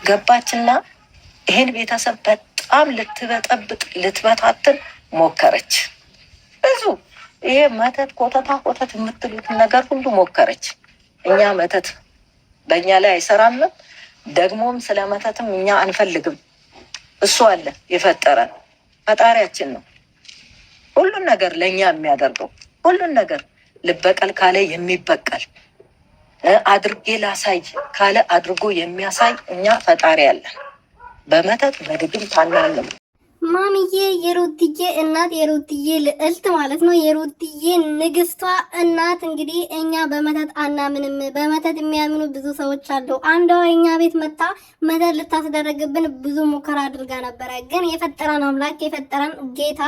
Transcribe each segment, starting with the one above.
ገባችና ይሄን ቤተሰብ በጣም ልትበጠብጥ ልትበታትን ሞከረች። ብዙ ይሄ መተት ኮተት የምትሉትን ነገር ሁሉ ሞከረች። እኛ መተት በእኛ ላይ አይሰራም። ደግሞም ስለ መተትም እኛ አንፈልግም። እሱ አለ የፈጠረን ፈጣሪያችን ነው። ሁሉን ነገር ለእኛ የሚያደርገው ሁሉን ነገር ልበቀል ካለ የሚበቀል አድርጌ ላሳይ ካለ አድርጎ የሚያሳይ እኛ ፈጣሪ አለን። በመተት በድግም ታናንም ማሚዬ የሩትዬ እናት የሩትዬ ልዕልት ማለት ነው። የሩትዬ ንግስቷ እናት እንግዲህ እኛ በመተት አናምንም። በመተት የሚያምኑ ብዙ ሰዎች አሉ። አንዷ እኛ ቤት መጣ መተት ልታስደረግብን ብዙ ሙከራ አድርጋ ነበረ። ግን የፈጠረን አምላክ የፈጠረን ጌታ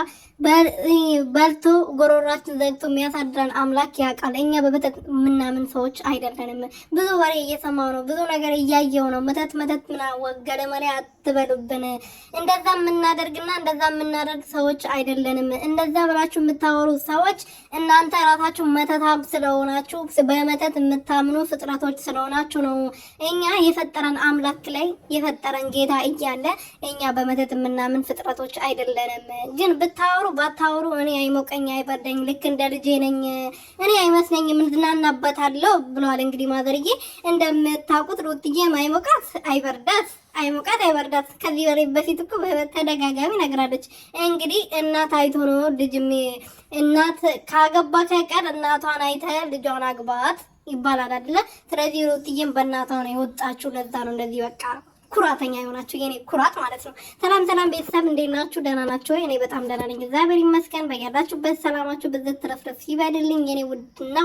በልቶ ጎሮራችን ዘግቶ የሚያሳድረን አምላክ ያውቃል። እኛ በመተት የምናምን ሰዎች አይደለንም። ብዙ ወሬ እየሰማው ነው፣ ብዙ ነገር እያየው ነው። መተት ምና ወገደ መሪ አትበሉብን። እንደዛ የምናደርግና እንደዛ የምናደርግ ሰዎች አይደለንም። እንደዛ ብላችሁ የምታወሩ ሰዎች እናንተ ራሳችሁ መተታም ስለሆናችሁ በመተት የምታምኑ ፍጥረቶች ስለሆናችሁ ነው። እኛ የፈጠረን አምላክ ላይ የፈጠረን ጌታ እያለ እኛ በመተት የምናምን ፍጥረቶች አይደለንም። ግን ብታወሩ ባታወሩ እኔ አይሞቀኝ አይበርደኝ፣ ልክ እንደ ልጄ ነኝ። እኔ አይመስለኝም እንድናናበታለሁ ብሏል። እንግዲህ ማዘርዬ እንደምታውቁት ሩትዬ አይሞቃት አይበርዳት ከዚህ በላይ በፊት እኮ በተደጋጋሚ ነግራለች። እንግዲህ እናት አይቶ ነው ልጅ እናት ካገባ ከቀር እናቷን አይተ ልጇን አግባት ይባላል አይደለ? ስለዚህ ሩትዬም በእናቷ ነው የወጣችሁ። ለዛ ነው እንደዚህ በቃ ኩራተኛ የሆናችሁ የኔ ኩራት ማለት ነው። ሰላም ቤተሰብ እንዴት ናችሁ? ደህና ናችሁ ወይ? እኔ በጣም ደህና ነኝ፣ እግዚአብሔር ይመስገን። በያላችሁበት ሰላማችሁ ብዝት ትረፍረፍ ይበልልኝ የኔ ውድና